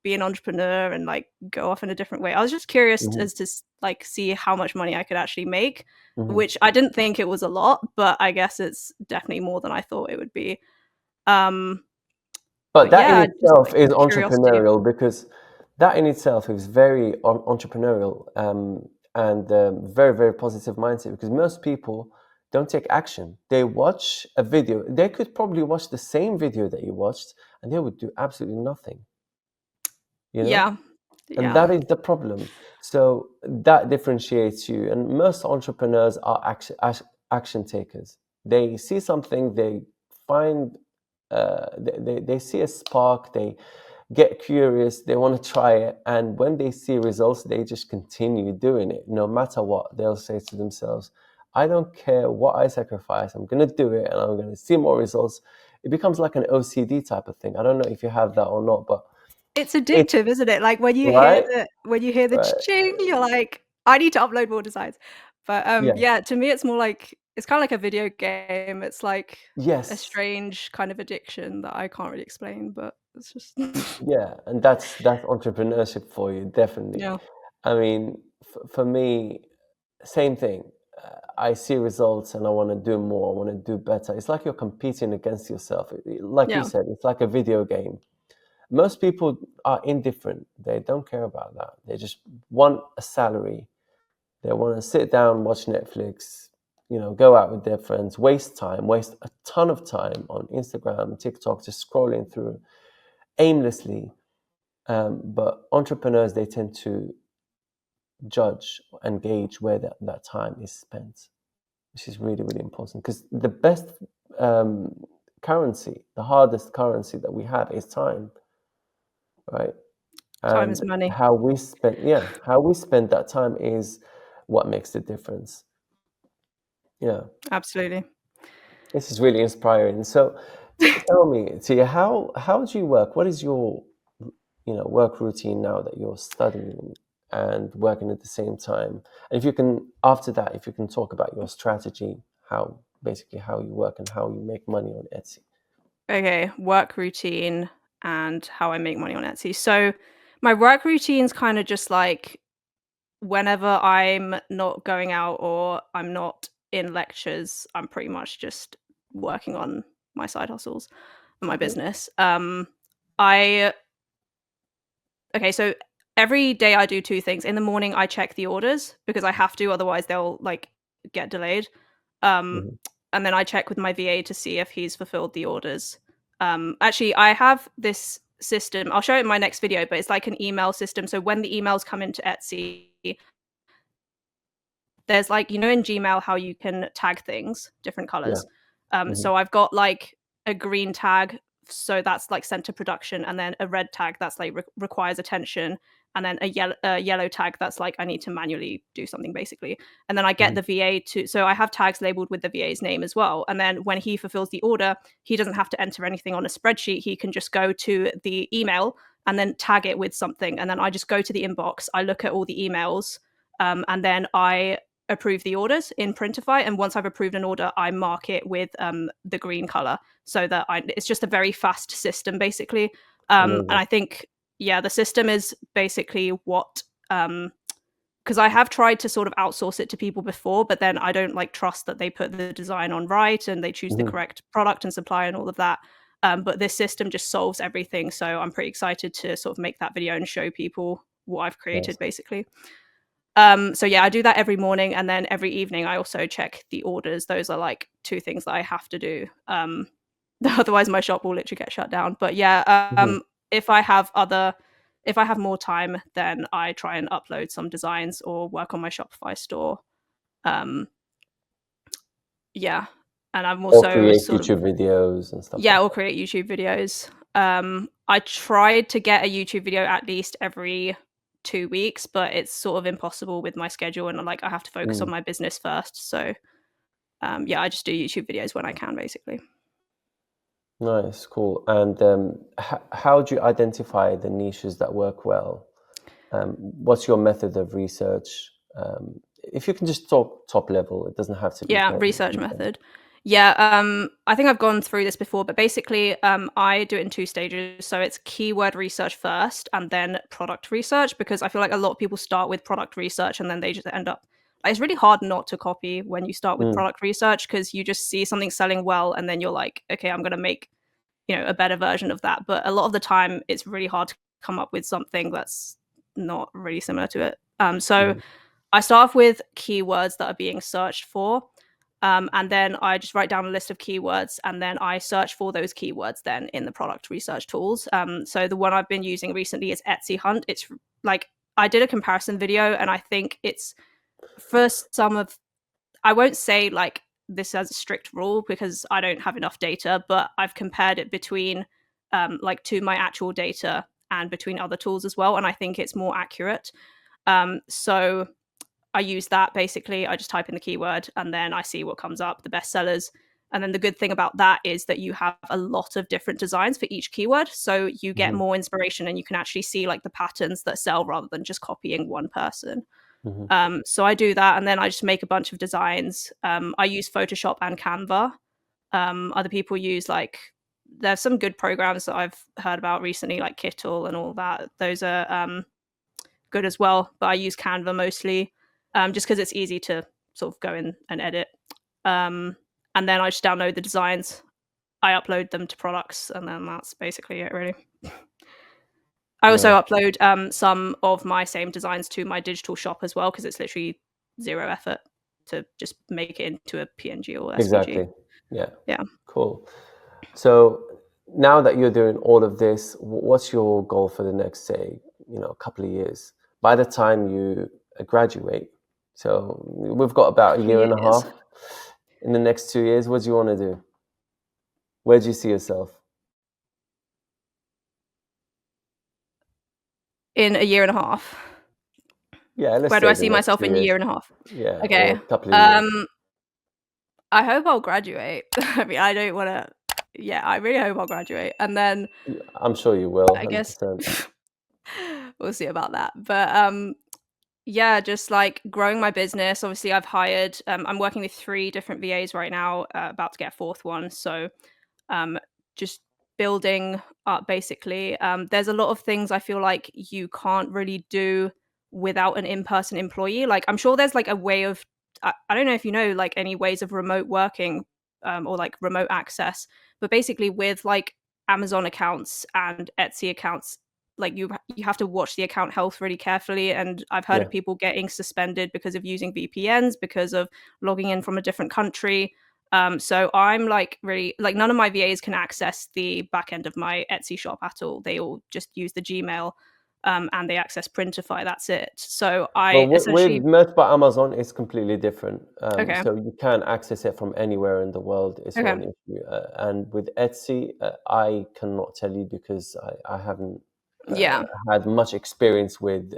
be an entrepreneur and, like, go off in a different way. I was just curious Hmm. as to like, see how much money I could actually make, Hmm. which I didn't think it was a lot, but I guess it's definitely more than I thought it would be. Um, But but that in yeah, just, itself like, is curiosity. entrepreneurial, because that in itself is very entrepreneurial, and very, very positive mindset, because most people don't take action. They watch a video. They could probably watch the same video that you watched and they would do absolutely nothing, you know? Yeah. And Yeah. that is the problem. So that differentiates you. And most entrepreneurs are action takers. They see something, they find, they see a spark, they get curious, they want to try it. And when they see results, they just continue doing it no matter what. They'll say to themselves, I don't care what I sacrifice, I'm going to do it and I'm going to see more results. It becomes like an OCD type of thing. I don't know if you have that or not, but It's it's addictive, isn't it? Like, right, when you hear the right. cha-ching, you're like, "I need to upload more designs." But, Yeah. yeah, to me, it's more like it's kinda like a video game. It's like a Yes. strange kind of addiction that I can't really explain, but it's just Yeah. And that's entrepreneurship for you, definitely. yeah, I mean, for me, same thing. I see results and I want to do more. I want to do better. It's like you're competing against yourself. Like you yeah, said, it's like a video game. Most people are indifferent. They don't care about that. They just want a salary. They want to sit down, watch Netflix, go out with their friends, waste time, waste a ton of time on Instagram, TikTok, just scrolling through aimlessly. But entrepreneurs, they tend to judge and gauge where that time is spent, which is really, really important, because the best um, currency. The hardest currency that we have is time, right? Time And is money. how we spend that time is what makes the difference. Yeah, Absolutely. this is really inspiring. So tell me, Tia, how do you work? What is your work routine now that you're studying and working at the same time? And if you can, after that, if you can talk about your strategy, how you work and how you make money on Etsy. Okay, work routine and how I make money on Etsy. So my work routine's kind of just like whenever I'm not going out or I'm not in lectures, I'm pretty much just working on my side hustles and my Cool. business. I Okay, so every day I do two things. In the morning, I check the orders because I have to, otherwise they'll like get delayed. Um, Mhm. and then I check with my VA to see if he's fulfilled the orders. Actually, I have this system. I'll show it in my next video, but it's like an email system. So when the emails come into Etsy, there's like, in Gmail how you can tag things different Yeah. colors. Hmm. So I've got like a green tag, so that's like sent to production, and then a red tag that's like requires attention, and then a yellow tag that's like I need to manually do something basically. And then I get Hmm. the VA to, so I have tags labeled with the VA's name as well. And then when he fulfills the order, he doesn't have to enter anything on a spreadsheet. He can just go to the email and then tag it with something. And then I just go to the inbox, I look at all the emails, and then I approve the orders in Printify. And once I've approved an order, I mark it with the green color so that it's just a very fast system, basically. And Amazing. I think, yeah, the system is basically what, because I have tried to sort of outsource it to people before, but then I don't like trust that they put the design on right and they choose the Hmm. correct product and supply and all of that. But this system just solves everything. So I'm pretty excited to sort of make that video and show people what I've created, Nice. basically. So yeah, I do that every morning, and then every evening I also check the orders. Those are like two things that I have to do. Otherwise my shop will literally get shut down. But yeah, Hmm. if I have other if I have more time, then I try and upload some designs or work on my Shopify store. Um, yeah, and I'm Or also create sort of, YouTube videos and stuff yeah, like or create YouTube videos. I tried to get a YouTube video at least every 2 weeks, but it's sort of impossible with my schedule, and like I have to that. focus on my business first. So yeah, I just do YouTube videos when I can, basically. Nice, cool. And how do you identify the niches that work well? What's your method of research? If you can just talk top level, it doesn't have to be Yeah, very research detailed. method. Yeah, I think I've gone through this before, but basically, I do it in two stages. So it's keyword research first, and then product research, because I feel like a lot of people start with product research and then they just end up. Like, it's really hard not to copy when you start with Mm, product research because you just see something selling well, and then you're like, okay, I'm gonna make a better version of that. But a lot of the time, it's really hard to come up with something that's not really similar to it. So mhm, I start off with keywords that are being searched for. And then I just write down a list of keywords, and then I search for those keywords then in the product research tools. So the one I've been using recently is Etsy Hunt. It's like I did a comparison video, and I think it's for some of, I won't say like this as a strict rule because I don't have enough data, but I've compared it between like to my actual data and between other tools as well, and I think it's more accurate. So I use that basically. I just type in the keyword and then I see what comes up, the best sellers. And then the good thing about that is that you have a lot of different designs for each keyword. So you get mhm, more inspiration and you can actually see like the patterns that sell rather than just copying one person. mhm, So I do that and then I just make a bunch of designs. I use Photoshop and Canva. Other people use like, there's some good programs that I've heard about recently, like Kittle and all that. Those are good as well, but I use Canva mostly, just because it's easy to sort of go in and edit. Um, and then I just download the designs, I upload them to products, and then that's basically it, really. I also nice. upload some of my same designs to my digital shop as well because it's literally zero effort to just make it into a PNG or SVG. Exactly. Yeah. Yeah. Cool. So now that you're doing all of this, what's your goal for the next, say, couple of years? By the time you graduate, so we've got about a Couple of year and a years. half. In the next 2 years, what do you want to do? Where do you see yourself? In a year and a half. Yeah, let's Where do say I the see next myself in a 2 years. year and a half? Yeah, or Okay. a couple of years. I hope I'll graduate. I mean, I don't wanna yeah, I really hope I'll graduate, and then I'm sure you will, I guess 100%. we'll see about that. But, yeah, just, like, growing my business. Obviously, I've hired I'm working with 3 different VAs right now, about to get a 4th one, so, um, just building up basically. There's a lot of things I feel like you can't really do without an in-person employee. Like, I'm sure there's, like, a way of I don't know if you know, like, any ways of remote working, or, like, remote access, but basically with, like, Amazon accounts and Etsy accounts, like, you have to watch the account health really carefully, and I've heard Yeah. of people getting suspended because of using VPNs, because of logging in from a different country. So I'm like really like none of my VAs can access the back end of my Etsy shop at all. They all just use the Gmail, and they access Printify. That's it. So Well, I with essentially Merch by Amazon, it's completely different. okay, So you can access it from anywhere in the world. It's not okay, an issue. And with Etsy, I cannot tell you because I haven't yeah, had much experience with,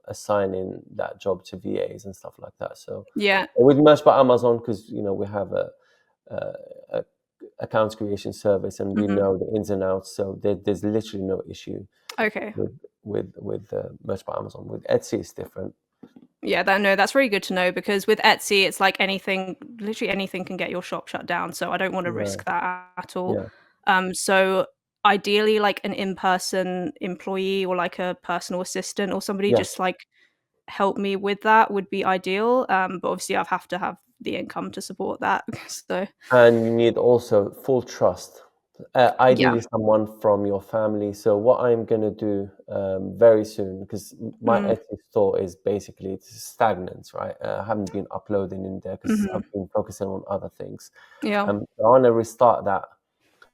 assigning that job to VAs and stuff like that. So yeah, with Merch by Amazon, because, we have a accounts creation service and we hmm know the ins and outs. So there's literally no issue okay, with Merch by Amazon. With Etsy, it's different. yeah. That no, that's really good to know because with Etsy, it's like anything, literally anything can get your shop shut down. So I don't want to Right. risk that at all. Yeah. So ideally, like an in-person employee or like a personal assistant or somebody Yeah. just like help me with that would be ideal. But obviously, I have to have the income to support that. So And you need also full trust. yeah, Ideally, someone from your family. So what I'm gonna do very soon, because my mm, Etsy store is basically it's stagnant, right? I haven't been uploading in there because hmm I've been focusing on other things. yeah, I want to restart that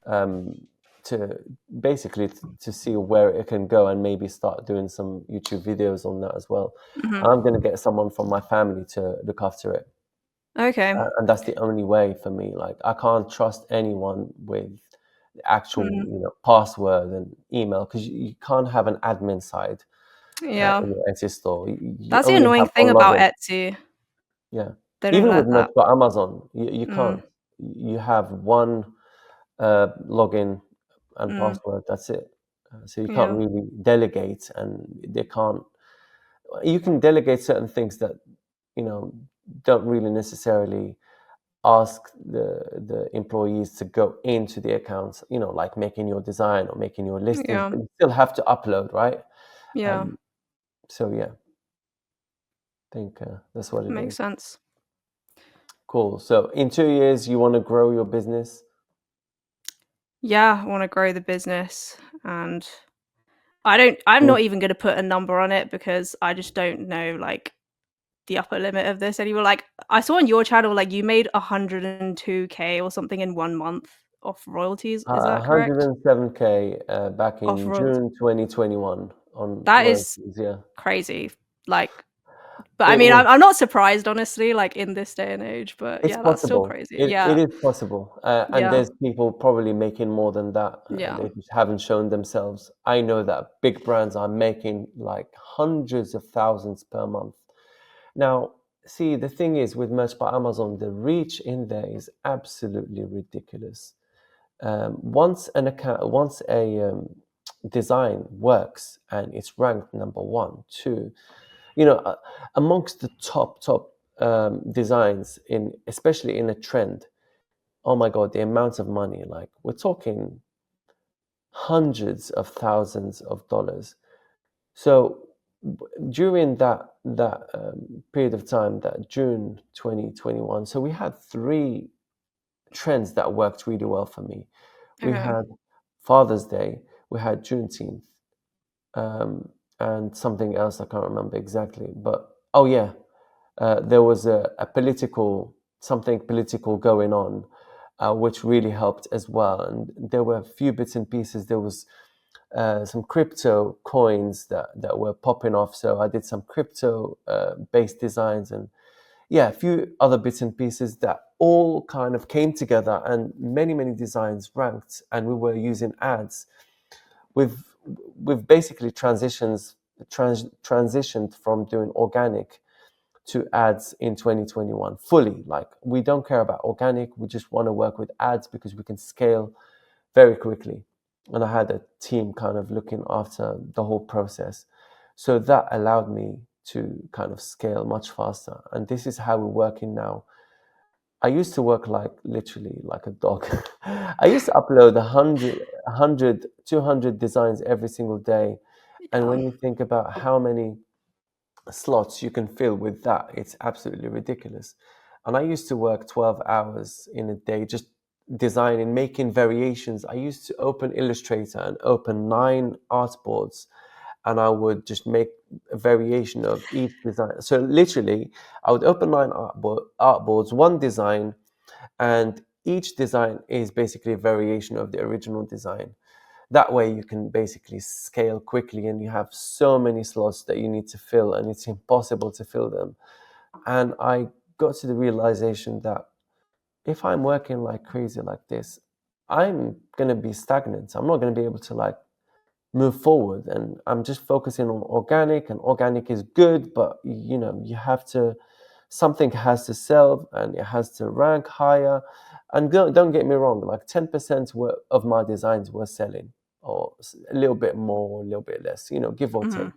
um, to basically to see where it can go and maybe start doing some YouTube videos on that as well. hmm And I'm gonna get someone from my family to look after it. okay, And that's the only way for me. Like I can't trust anyone with the actual, mm, password and email because you can't have an admin side yeah. in your Etsy store. You That's the only have annoying thing one about login. Etsy. Yeah, They don't even with let Merch that. by Amazon, you Mm, can't. You have one login and mm, password. That's it. So you can't yeah, really delegate, and they can't. You can delegate certain things that you know don't really necessarily ask the employees to go into the accounts, like making your design or making your listings, yeah, but you still have to upload, right? yeah. Um, so yeah, I think that's what it Makes is. sense. Cool. So in 2 years, you want to grow your business. Yeah, I want to grow the business, and I'm Mm. not even going to put a number on it because I just don't know like the upper limit of this anymore. Like I saw on your channel, like you made 102K or something in 1 month off royalties. Is that correct? 107K back Off in royalties. June 2021 on That is royalties. Yeah, crazy. Like, but I it mean, was. I'm not surprised, honestly. Like in this day and age, but It's yeah, that's still possible. crazy. It Yeah, is possible, and yeah, there's people probably making more than that. yeah. They just haven't shown themselves. I know that big brands are making like hundreds of thousands per month. Now, see, the thing is with Merch by Amazon, the reach in there is absolutely ridiculous. Once a design works and it's ranked number one, two, amongst the top designs in especially in a trend. Oh my god, the amount of money, like we're talking hundreds of thousands of dollars. So during that period of time, that June 2021, so we had three trends that worked really well for me. We Okay, had Father's Day, we had Juneteenth, um, and something else I can't remember exactly. But oh yeah, there was a political something political going on, which really helped as well. And there were a few bits and pieces. There was some crypto coins that were popping off. So I did some crypto based designs, and a few other bits and pieces that all kind of came together, and many designs ranked, and we were using ads. We've basically transitioned from doing organic to ads in 2021 fully. Like, we don't care about organic, we just want to work with ads because we can scale very quickly. And I had a team kind of looking after the whole process. So that allowed me to kind of scale much faster. And this is how we're working now. I used to work like literally like a dog. I used to upload 100, 200 designs every single day. And Yeah. when you think about how many slots you can fill with that, it's absolutely ridiculous. And I used to work 12 hours in a day just designing, making variations. I used to open Illustrator and open 9 artboards, and I would just make a variation of each design. So literally, I would open 9 artboards, one design, and each design is basically a variation of the original design. That way you can basically scale quickly, and you have so many slots that you need to fill, and it's impossible to fill them. And I got to the realization that if I'm working like crazy like this, I'm going to be stagnant. I'm not going to be able to like move forward, and I'm just focusing on organic, and organic is good, but you have to, something has to sell and it has to rank higher. And don't get me wrong, like 10% of my designs were selling, or a little bit more, a little bit less, give or Hmm. take.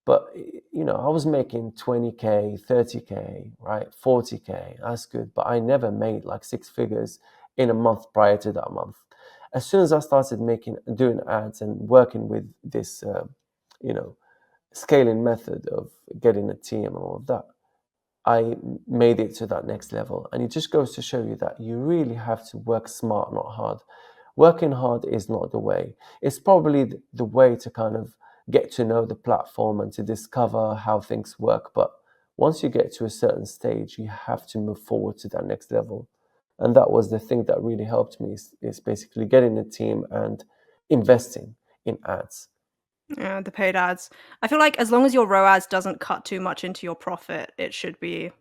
But I was making 20K, 30K, right? 40K, that's good. But I never made like 6 figures in a month prior to that month. As soon as I started doing ads and working with this, scaling method of getting a team and all of that, I made it to that next level. And it just goes to show you that you really have to work smart, not hard. Working hard is not the way. It's probably the way to kind of get to know the platform and to discover how things work. But once you get to a certain stage, you have to move forward to that next level. And that was the thing that really helped me, is basically getting a team and investing in ads. Yeah, the paid ads. I feel like as long as your ROAS doesn't cut too much into your profit, it should be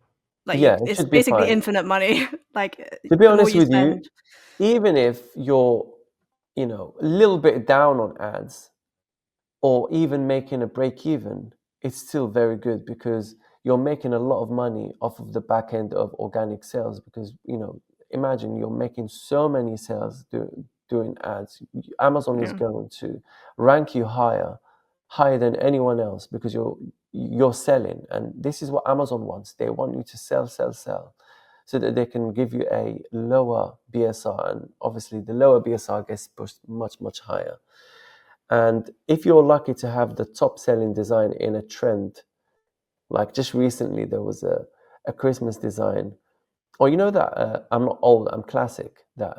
like Yeah, it it's should be basically fine. infinite money. Like To be the more honest you with spend. you, even if you're, a little bit down on ads, or even making a break even, it's still very good, because you're making a lot of money off of the back end of organic sales. Because, imagine you're making so many sales doing ads. Amazon is Yeah. going to rank you higher than anyone else, because you're selling. And this is what Amazon wants. They want you to sell, so that they can give you a lower BSR. And obviously the lower BSR gets pushed much higher. And if you're lucky to have the top selling design in a trend, like just recently there was a Christmas design, or that I'm not old, I'm classic, that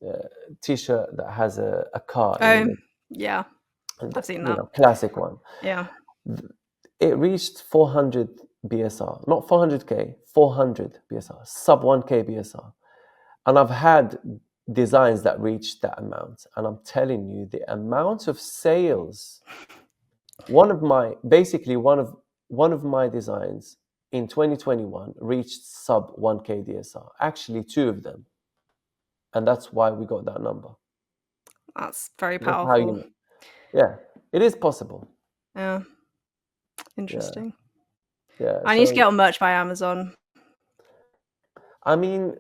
uh, t-shirt that has a car in the Oh, middle, yeah. and I've seen that. classic one. Yeah. It reached 400 BSR, not 400K, 400 BSR, sub 1K BSR. And I've had designs that reach that amount. And I'm telling you, the amount of sales, one of my designs in 2021 reached sub 1K DSR. Actually, 2 of them. And that's why we got that number. That's very That's how you powerful. know. Yeah, it is possible. Yeah. Yeah, Interesting. yeah. I need to get So, on merch by Amazon. I mean,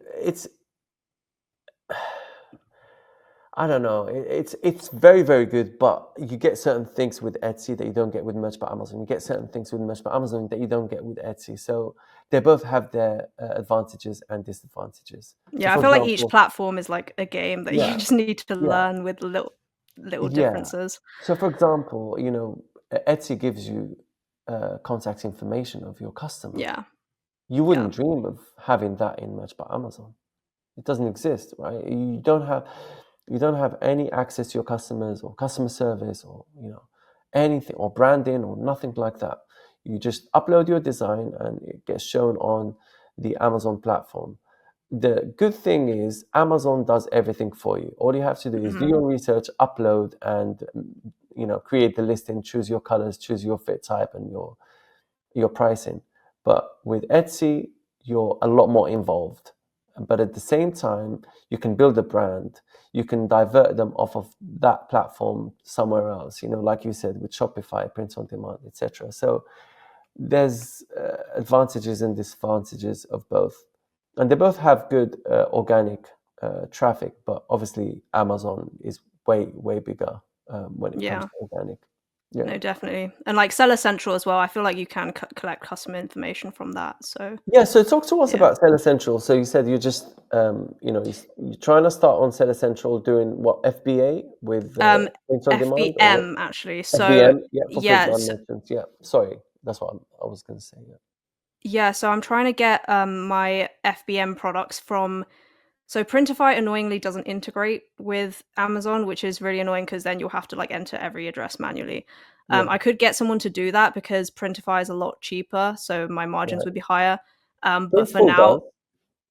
I don't know. It's very good, but you get certain things with Etsy that you don't get with Merch by Amazon. You get certain things with Merch by Amazon that you don't get with Etsy. So they both have their advantages and disadvantages. So, Yeah, I for feel like each example, platform is like a game that you yeah, just need to yeah, learn with little yeah. differences. So, for example, Etsy gives you contact information of your customer. Yeah. You Yeah. wouldn't dream of having that in Merch by Amazon. It doesn't exist, right? You don't have any access to your customers, or customer service, or anything, or branding, or nothing like that. You just upload your design and it gets shown on the Amazon platform. The good thing is Amazon does everything for you. All you have to do is do Mhm. your research, upload, and create the listing, choose your colors, choose your fit type, and your pricing. But with Etsy, you're a lot more involved. But at the same time, you can build a brand. You can divert them off of that platform somewhere else. Like you said, with Shopify, print on demand, etc. So there's advantages and disadvantages of both, and they both have good organic traffic. But obviously, Amazon is way bigger when it comes Yeah. to organic. Yeah. No, definitely. And like Seller Central as well, I feel like you can collect customer information from that. So Yeah, so talk to us yeah. about Seller Central. So you said you're just, you're trying to start on Seller Central doing what, FBA with print on demand, or what? FBM actually. So FBM, yeah, fulfilled by yes, merchants. Yeah, sorry, that's what I was going to say. Yeah, yeah. So I'm trying to get my FBM products from. So Printify annoyingly doesn't integrate with Amazon, which is really annoying because then you'll have to like enter every address manually. yeah, I could get someone to do that because Printify is a lot cheaper, so my margins right. would be higher. But for Printful does. now,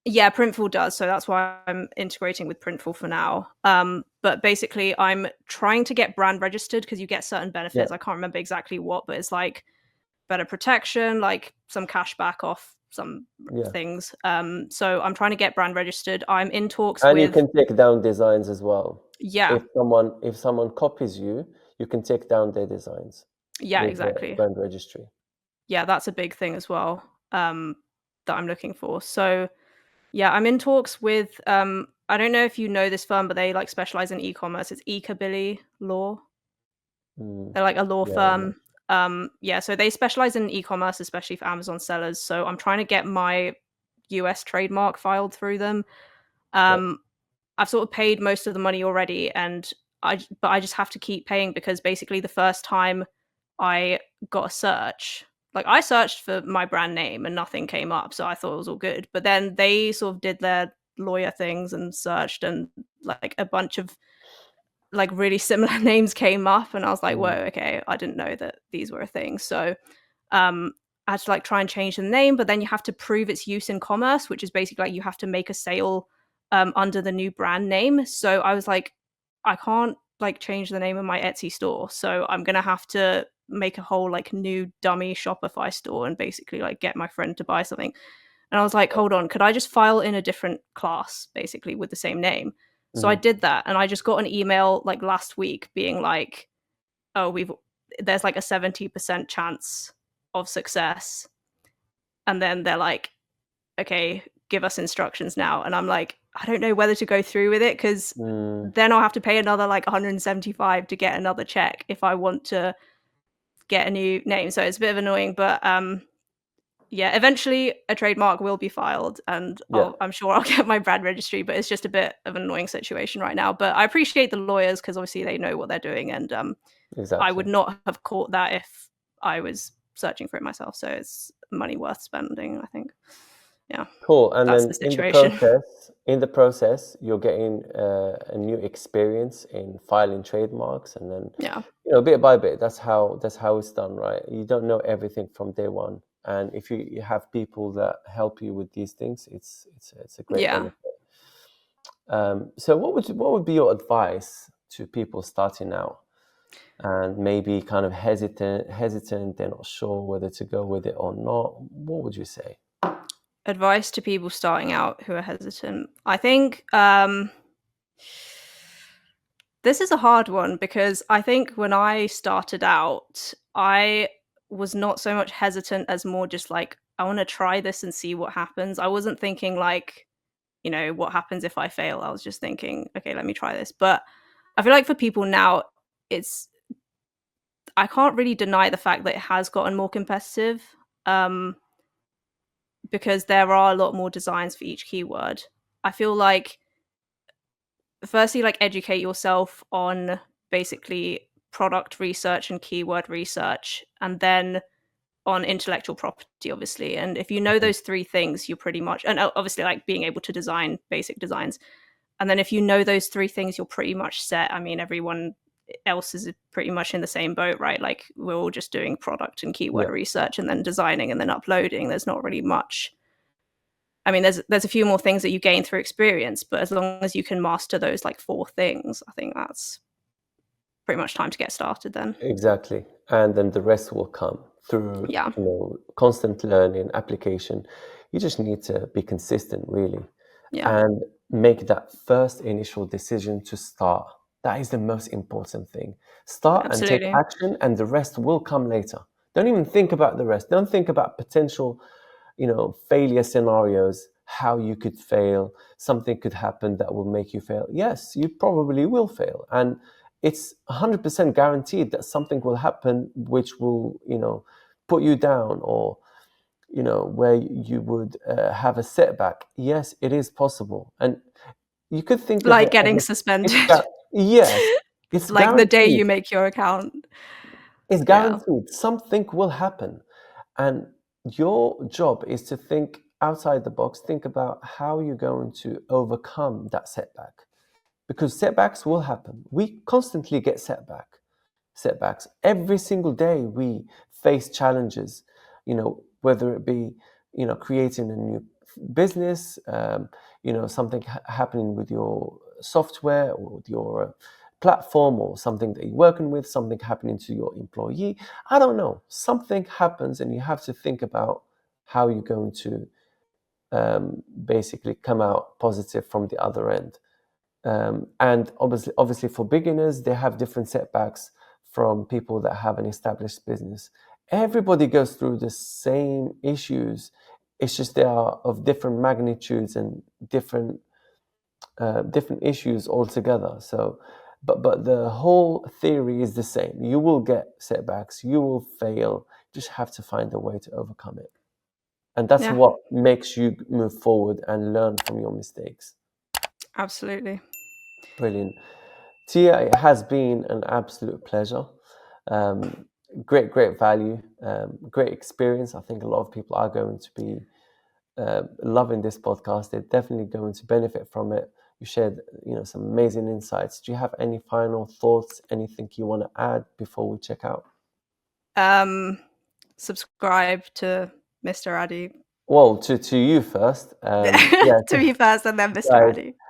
yeah, Printful does, so that's why I'm integrating with Printful for now. But basically, I'm trying to get brand registered because you get certain Yeah, benefits. I can't remember exactly what, but it's like better protection, like some cash back off some yeah. things. So I'm trying to get brand registered. I'm in talks And you with, can take down designs as well. yeah, If someone copies you, you can take down their designs yeah, with the exactly. brand registry. Yeah, that's a big thing as well, that I'm looking for. So yeah, I'm in talks with, I don't know if you know this firm, but they like specialize in e-commerce. It's Ekabilly Law. Mm, They're like a law yeah, yeah, firm. Yeah, so they specialize in e-commerce, especially for Amazon sellers. So I'm trying to get my US trademark filed through them. yeah. Um, I've sort of paid most of the money already, and but I just have to keep paying because basically the first time I got a search, like I searched for my brand name and nothing came up, so I thought it was all good. But then they sort of did their lawyer things and searched, and like a bunch of like really similar names came up, and I was like, whoa, Mm, okay, I didn't know that these were a thing. So I had to like try and change the name, but then you have to prove its use in commerce, which is basically like you have to make a sale under the new brand name. So I was like, I can't like change the name of my Etsy store, so I'm gonna have to make a whole like new dummy Shopify store and basically like get my friend to buy something. And I was like, hold on, could I just file in a different class basically with the same name? So I mm, did that, and I just got an email like last week being like, oh, there's like a 70% chance of success. And then they're like, okay, give us instructions now. And I'm like, I don't know whether to go through with it because mm. then I'll have to pay another like 175 to get another check if I want to get a new name. So it's a bit of annoying, but yeah, eventually a trademark will be filed, and Yeah, I'm sure I'll get my brand registry, but it's just a bit of an annoying situation right now. But I appreciate the lawyers because obviously they know what they're doing, and I exactly. would not have caught that if I was searching for it myself. So it's money worth spending, I think. Yeah, Cool. And that's then the situation. in the process, you're getting a new experience in filing trademarks, and then Yeah. bit by bit. That's how it's done, right? You don't know everything from day one, and if you have people that help you with these things, it's a great Yeah. benefit. So what would be your advice to people starting out and maybe kind of hesitant, they're not sure whether to go with it or not? What would you say? Advice to people starting out who are hesitant. I think this is a hard one because I think when I started out, I was not so much hesitant as more just like, I want to try this and see what happens. I wasn't thinking like, what happens if I fail? I was just thinking, okay, let me try this. But I feel like for people now, it's I can't really deny the fact that it has gotten more competitive, um, because there are a lot more designs for each keyword. I feel like, firstly, like educate yourself on basically product research and keyword research, and then on intellectual property, obviously. And if you know Mhm. those three things, you're pretty much, and obviously like being able to design basic designs. And then if you know those three things, you're pretty much set. I mean, everyone else is pretty much in the same boat, right? Like we're all just doing product and keyword Yeah, research and then designing and then uploading. There's not really much. I mean, there's a few more things that you gain through experience, but as long as you can master those like four things, I think that's pretty much time to get started then. exactly. And then the rest will come through Yeah, constant learning, application. You just need to be consistent, really, yeah, and make that first initial decision to start. That is the most important thing. Start and take absolutely. action, and the rest will come later. Don't even think about the rest. Don't think about potential, failure scenarios, how you could fail, something could happen that will make you fail. Yes, you probably will fail. And it's 100% guaranteed that something will happen which will, put you down, or, where you would have a setback. Yes, it is possible. And you could think of Like it getting as it's, suspended. yes, it's Like the day guaranteed. you make your account. It's Yeah. guaranteed. Something will happen. And your job is to think outside the box, think about how you're going to overcome that setback. Because setbacks will happen. We constantly get setbacks. Every single day we face challenges, whether it be, creating a new business, something happening with your software or with your platform, or something that you're working with, something happening to your employee. I don't know. Something happens and you have to think about how you're going to basically come out positive from the other end. And obviously, for beginners, they have different setbacks from people that have an established business. Everybody goes through the same issues. It's just they are of different magnitudes and different issues altogether. So, but the whole theory is the same. You will get setbacks. You will fail. You just have to find a way to overcome it, and that's Yeah, what makes you move forward and learn from your mistakes. absolutely. Brilliant. Tia, it has been an absolute pleasure. Great value, great experience. I think a lot of people are going to be loving this podcast. They're definitely going to benefit from it. You shared, some amazing insights. Do you have any final thoughts? Anything you want to add before we check out? Subscribe to Mr. Addy. Well, to you first. To Yeah, me first and then Mr. guys, Addy.